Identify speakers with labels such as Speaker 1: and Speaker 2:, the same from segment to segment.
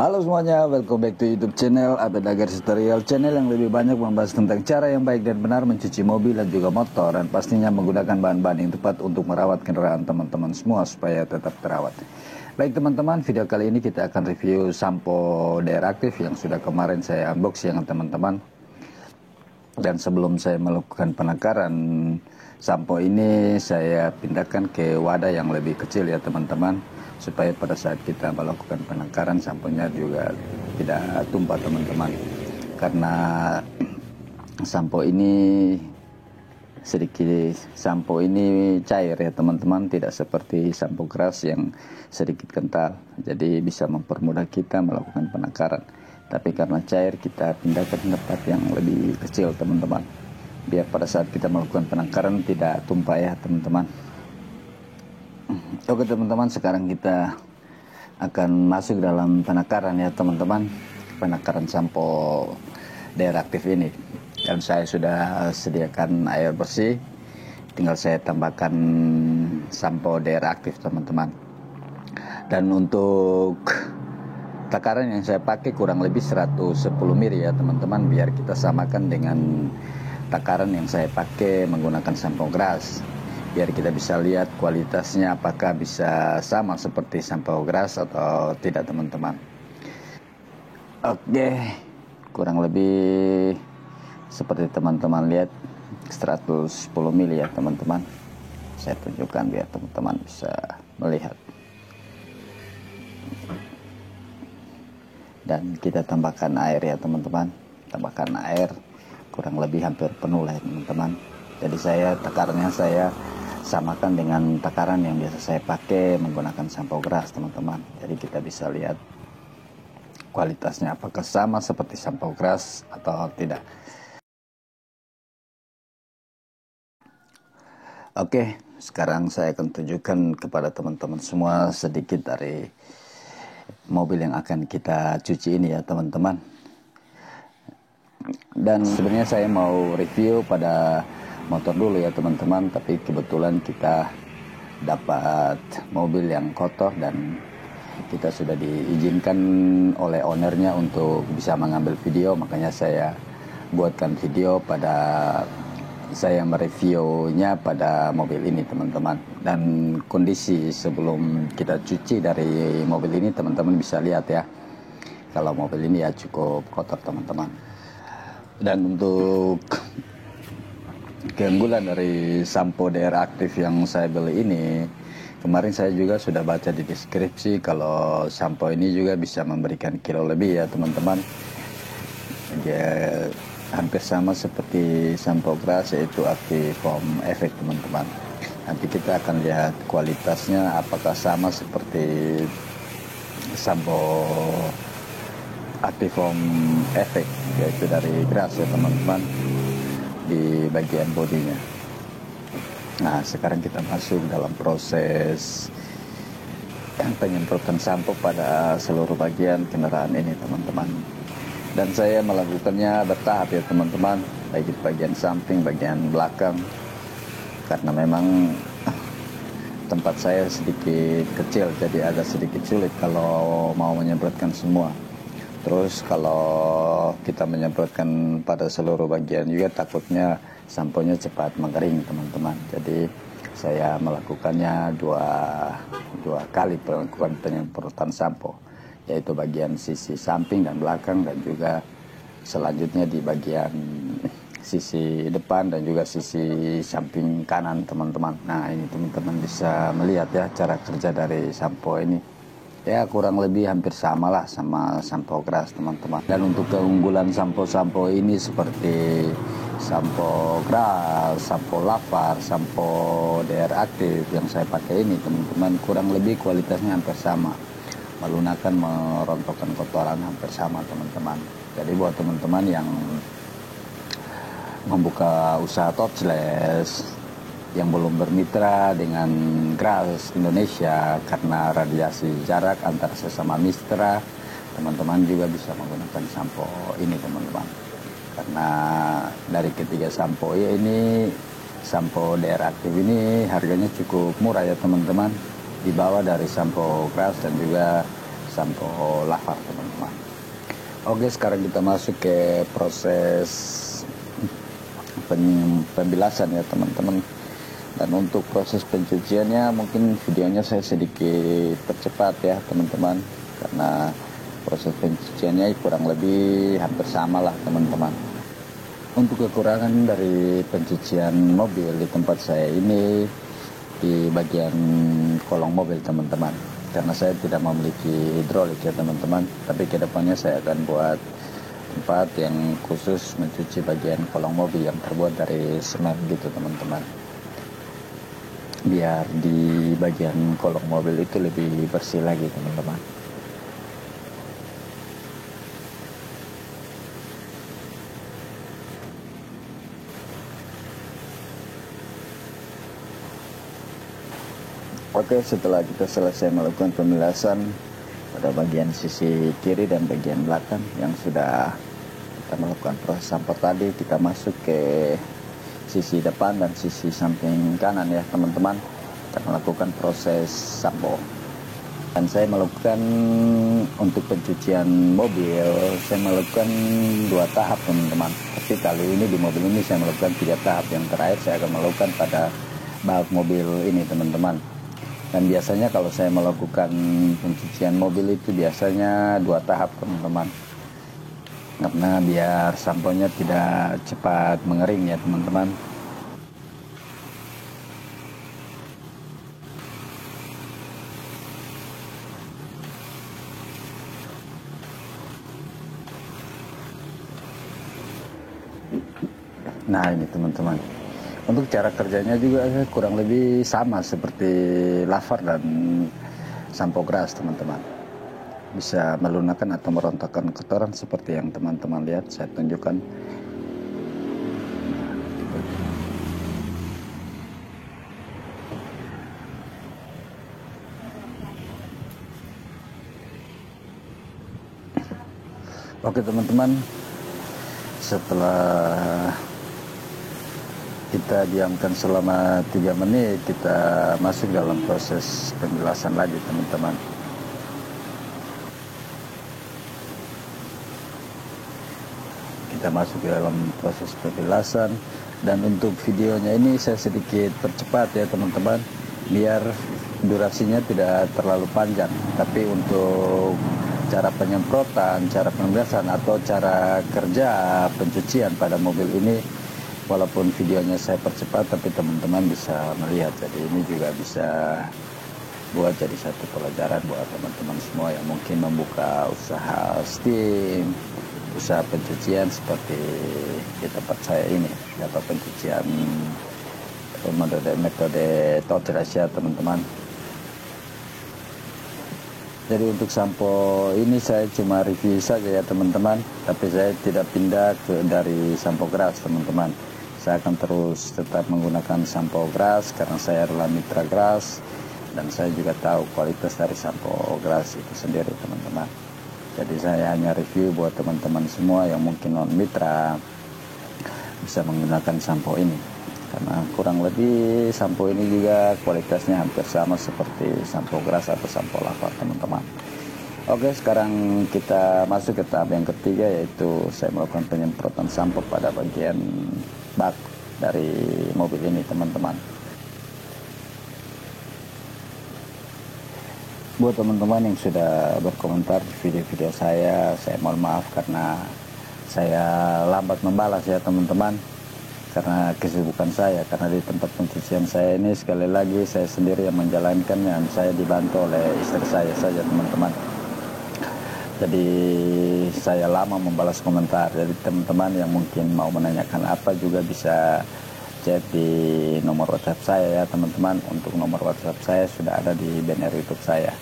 Speaker 1: Halo semuanya, welcome back to YouTube channel Abed Agar Tutorial, channel yang lebih banyak membahas tentang cara yang baik dan benar mencuci mobil dan juga motor, dan pastinya menggunakan bahan-bahan yang tepat untuk merawat kendaraan teman-teman semua supaya tetap terawat. Baik teman-teman, video kali ini kita akan review sampo DR Active yang sudah kemarin saya unboxing ya teman-teman. Dan sebelum saya melakukan penakaran sampo ini, saya pindahkan ke wadah yang lebih kecil ya teman-teman, supaya pada saat kita melakukan penakaran samponya juga tidak tumpah teman-teman. Karena sampo ini cair ya teman-teman, tidak seperti sampo keras yang sedikit kental, jadi bisa mempermudah kita melakukan penakaran. Tapi karena cair, kita pindahkan ke tempat yang lebih kecil teman-teman, biar pada saat kita melakukan penangkaran tidak tumpah ya teman-teman. Oke teman-teman, sekarang kita akan masuk dalam penakaran ya teman-teman, penakaran sampo DR Active ini. Dan saya sudah sediakan air bersih, tinggal saya tambahkan sampo DR Active teman-teman. Dan untuk takaran yang saya pakai kurang lebih 110 ml ya teman-teman, biar kita samakan dengan takaran yang saya pakai menggunakan sampo grass, biar kita bisa lihat kualitasnya apakah bisa sama seperti sampo grass atau tidak teman-teman. Oke, kurang lebih seperti teman-teman lihat 110 ml ya teman-teman. Saya tunjukkan biar teman-teman bisa melihat. Dan kita tambahkan air ya teman-teman, tambahkan air kurang lebih hampir penuh lah ya teman-teman. Jadi takarannya saya samakan dengan takaran yang biasa saya pakai menggunakan sampo grass teman-teman. Jadi kita bisa lihat kualitasnya apakah sama seperti sampo grass atau tidak. Oke, sekarang saya akan tunjukkan kepada teman-teman semua sedikit dari mobil yang akan kita cuci ini ya teman-teman. Dan sebenarnya saya mau review pada motor dulu ya teman-teman, tapi kebetulan kita dapat mobil yang kotor dan kita sudah diizinkan oleh ownernya untuk bisa mengambil video, makanya saya buatkan video pada saya mereviewnya pada mobil ini teman-teman. Dan kondisi sebelum kita cuci dari mobil ini teman-teman bisa lihat ya, kalau mobil ini ya cukup kotor teman-teman. Dan untuk keunggulan dari sampo DR Active yang saya beli ini, kemarin saya juga sudah baca di deskripsi kalau sampo ini juga bisa memberikan kilo lebih ya teman-teman. Dia hampir sama seperti sampo grass, yaitu Actifoam Effect teman-teman. Nanti kita akan lihat kualitasnya apakah sama seperti sampo Actifoam Effect, yaitu dari grass ya teman-teman, di bagian bodinya. Nah, sekarang kita masuk dalam proses penyemprotan sampo pada seluruh bagian kendaraan ini teman-teman. Dan saya melakukannya bertahap ya teman-teman, baik di bagian samping, bagian belakang, karena memang tempat saya sedikit kecil, jadi agak sedikit sulit kalau mau menyemprotkan semua. Terus kalau kita menyemprotkan pada seluruh bagian juga takutnya samponya cepat mengering teman-teman. Jadi saya melakukannya dua kali melakukan penyemprotan sampo, yaitu bagian sisi samping dan belakang, dan juga selanjutnya di bagian sisi depan dan juga sisi samping kanan teman-teman. Nah, ini teman-teman bisa melihat ya cara kerja dari sampo ini. Ya kurang lebih hampir sama lah sama sampo grass teman-teman. Dan untuk keunggulan sampo-sampo ini seperti sampo grass, sampo lapar, sampo DR Active yang saya pakai ini teman-teman, kurang lebih kualitasnya hampir sama, melunakan, merontokkan kotoran hampir sama teman-teman. Jadi buat teman-teman yang membuka usaha touchless, yang belum bermitra dengan Grass Indonesia karena radiasi jarak antar sesama mitra, teman-teman juga bisa menggunakan sampo ini teman-teman. Karena dari ketiga sampo ini, sampo DR Active ini harganya cukup murah ya teman-teman, di bawah dari sampo grass dan juga sampo lava teman-teman. Oke, sekarang kita masuk ke proses pembilasan ya teman-teman. Dan untuk proses pencuciannya mungkin videonya saya sedikit percepat ya teman-teman, karena proses pencuciannya kurang lebih hampir sama lah teman-teman. Untuk kekurangan dari pencucian mobil di tempat saya ini di bagian kolong mobil teman-teman, karena saya tidak memiliki hidrolik ya teman-teman, tapi kedepannya saya akan buat tempat yang khusus mencuci bagian kolong mobil yang terbuat dari semen gitu teman-teman, biar di bagian kolong mobil itu lebih bersih lagi teman-teman. Oke, setelah kita selesai melakukan pembilasan pada bagian sisi kiri dan bagian belakang yang sudah kita melakukan proses sampo tadi, kita masuk ke sisi depan dan sisi samping kanan ya teman-teman, kita melakukan proses sampo. Dan saya melakukan untuk pencucian mobil, saya melakukan 2 tahap teman-teman, tapi kali ini di mobil ini saya melakukan 3 tahap. Yang terakhir saya akan melakukan pada bak mobil ini teman-teman. Dan biasanya kalau saya melakukan pencucian mobil itu biasanya 2 tahap teman-teman, karena biar samponya tidak cepat mengering ya teman-teman. Nah ini teman-teman, untuk cara kerjanya juga kurang lebih sama seperti lavar dan sampo grass teman-teman. Bisa melunakkan atau merontokkan kotoran seperti yang teman-teman lihat saya tunjukkan. Oke teman-teman, setelah kita diamkan selama 3 menit, kita masuk dalam proses penjelasan lagi teman-teman. Kita masuk ke dalam proses penjelasan, dan untuk videonya ini saya sedikit percepat ya teman-teman, biar durasinya tidak terlalu panjang. Tapi untuk cara penyemprotan, cara pemberesan atau cara kerja pencucian pada mobil ini, walaupun videonya saya percepat, tapi teman-teman bisa melihat. Jadi ini juga bisa buat jadi satu pelajaran buat teman-teman semua yang mungkin membuka usaha steam, usaha pencucian seperti di tempat saya ini, atau pencucian metode Totrasia teman-teman. Jadi untuk sampo ini saya cuma review saja ya teman-teman, tapi saya tidak pindah dari sampo grass teman-teman. Saya akan terus tetap menggunakan sampo grass karena saya adalah mitra grass, dan saya juga tahu kualitas dari sampo grass itu sendiri teman-teman. Jadi saya hanya review buat teman-teman semua yang mungkin non mitra bisa menggunakan sampo ini, karena kurang lebih sampo ini juga kualitasnya hampir sama seperti sampo grass atau sampo lava teman-teman. Oke, sekarang kita masuk ke tahap yang ketiga, yaitu saya melakukan penyemprotan sampo pada bagian bak dari mobil ini teman-teman. Buat teman-teman yang sudah berkomentar di video-video saya mohon maaf karena saya lambat membalas ya teman-teman, karena kesibukan saya. Karena di tempat pencucian saya ini sekali lagi saya sendiri yang menjalankannya, dan saya dibantu oleh istri saya saja teman-teman. Jadi saya lama membalas komentar. Jadi teman-teman yang mungkin mau menanyakan apa juga bisa chat di nomor WhatsApp saya ya teman-teman. Untuk nomor WhatsApp saya sudah ada di banner YouTube saya,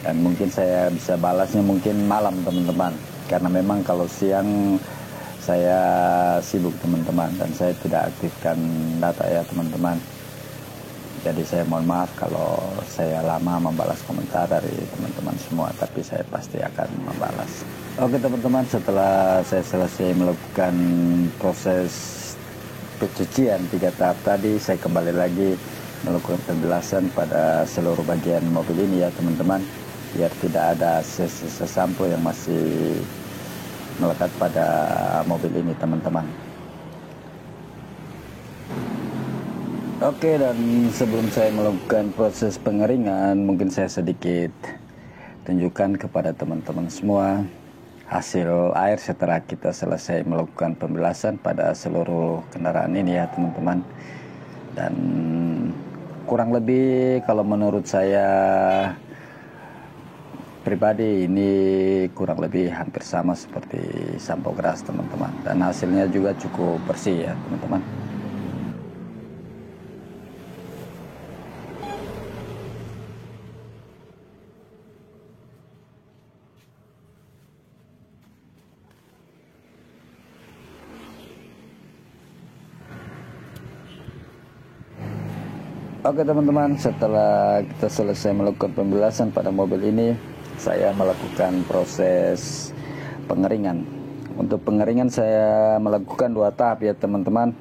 Speaker 1: dan mungkin saya bisa balasnya mungkin malam teman-teman, karena memang kalau siang saya sibuk teman-teman dan saya tidak aktifkan data ya teman-teman. Jadi saya mohon maaf kalau saya lama membalas komentar dari teman-teman semua, tapi saya pasti akan membalas. Oke teman-teman, setelah saya selesai melakukan proses pencucian 3 tahap tadi, saya kembali lagi melakukan penjelasan pada seluruh bagian mobil ini ya teman-teman. biar tidak ada sisa sampo yang masih melekat pada mobil ini teman-teman. Oke, dan sebelum saya melakukan proses pengeringan, mungkin saya sedikit tunjukkan kepada teman-teman semua hasil air setelah kita selesai melakukan pembilasan pada seluruh kendaraan ini ya teman-teman. Dan kurang lebih kalau menurut saya pribadi ini kurang lebih hampir sama seperti sampo geras teman-teman, dan hasilnya juga cukup bersih ya teman-teman. Oke teman-teman, setelah kita selesai melakukan pembilasan pada mobil ini, saya melakukan proses pengeringan. Untuk pengeringan saya melakukan 2 tahap ya teman-teman.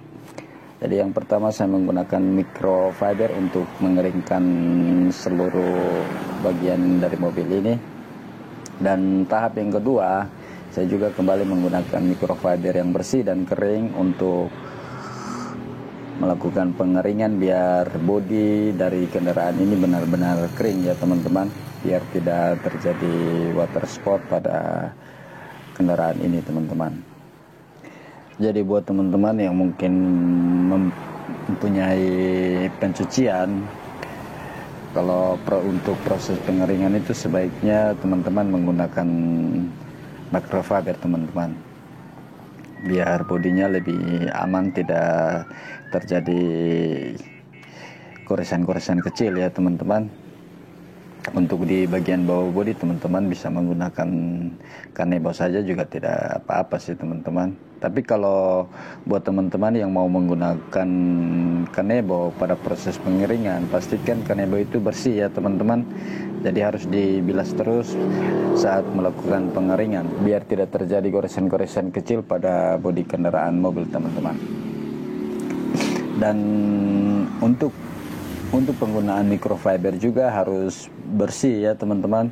Speaker 1: Jadi yang pertama saya menggunakan microfiber untuk mengeringkan seluruh bagian dari mobil ini. Dan tahap yang kedua, saya juga kembali menggunakan microfiber yang bersih dan kering untuk melakukan pengeringan biar bodi dari kendaraan ini benar-benar kering ya teman-teman, biar tidak terjadi water spot pada kendaraan ini teman-teman. Jadi buat teman-teman yang mungkin mempunyai pencucian, kalau untuk proses pengeringan itu sebaiknya teman-teman menggunakan microfiber teman-teman, biar bodinya lebih aman, tidak terjadi goresan-goresan kecil ya teman-teman. Untuk di bagian bawah bodi teman-teman bisa menggunakan kanebo saja juga tidak apa-apa sih teman-teman. Tapi kalau buat teman-teman yang mau menggunakan kanebo pada proses pengeringan, pastikan kanebo itu bersih ya teman-teman. Jadi harus dibilas terus saat melakukan pengeringan biar tidak terjadi goresan-goresan kecil pada bodi kendaraan mobil teman-teman. Dan untuk penggunaan microfiber juga harus bersih ya teman-teman,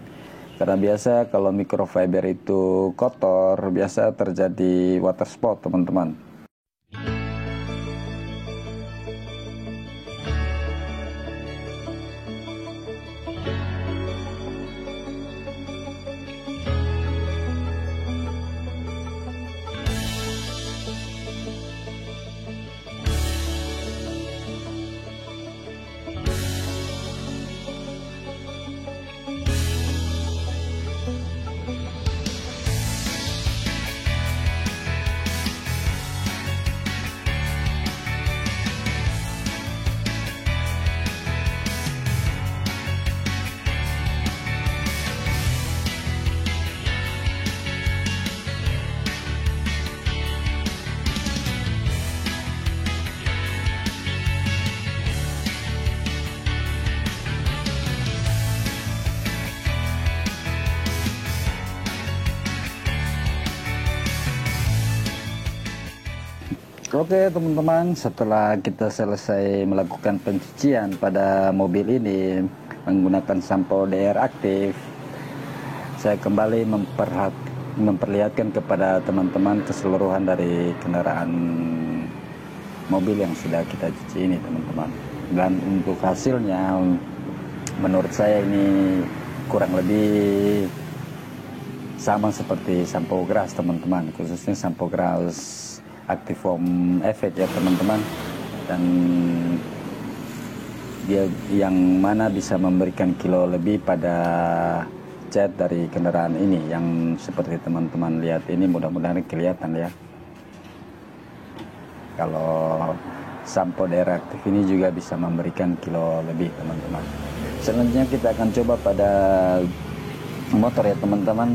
Speaker 1: karena biasa kalau microfiber itu kotor biasa terjadi water spot teman-teman. Oke teman-teman, setelah kita selesai melakukan pencucian pada mobil ini menggunakan sampo DR aktif, saya kembali memperlihatkan kepada teman-teman keseluruhan dari kendaraan mobil yang sudah kita cuci ini teman-teman. Dan untuk hasilnya menurut saya ini kurang lebih sama seperti sampo geras teman-teman, khususnya sampo geras Active Foam Effect ya teman-teman. Dan dia yang mana bisa memberikan kilo lebih pada cat dari kendaraan ini, yang seperti teman-teman lihat ini, mudah-mudahan kelihatan ya. Kalau sampo DR aktif ini juga bisa memberikan kilo lebih teman-teman. Selanjutnya kita akan coba pada motor ya teman-teman,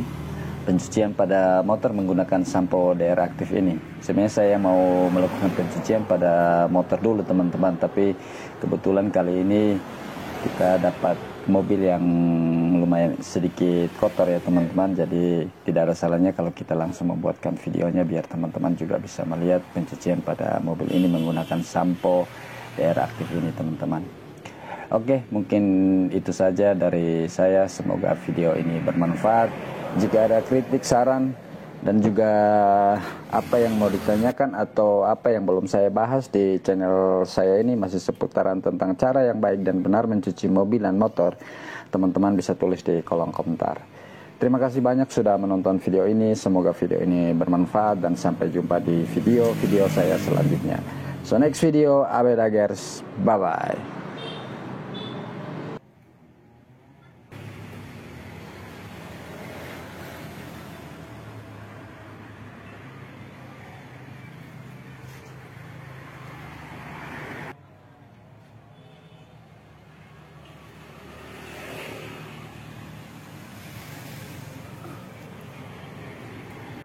Speaker 1: pencucian pada motor menggunakan sampo DR aktif ini. Sebenarnya saya mau melakukan pencucian pada motor dulu teman-teman, tapi kebetulan kali ini kita dapat mobil yang lumayan sedikit kotor ya teman-teman, jadi tidak ada salahnya kalau kita langsung membuatkan videonya biar teman-teman juga bisa melihat pencucian pada mobil ini menggunakan sampo DR aktif ini teman-teman. Oke, mungkin itu saja dari saya. Semoga video ini bermanfaat. Jika ada kritik, saran, dan juga apa yang mau ditanyakan atau apa yang belum saya bahas di channel saya ini masih seputaran tentang cara yang baik dan benar mencuci mobil dan motor, teman-teman bisa tulis di kolom komentar. Terima kasih banyak sudah menonton video ini. Semoga video ini bermanfaat dan sampai jumpa di video-video saya selanjutnya. So next video, Abed Agers, bye-bye.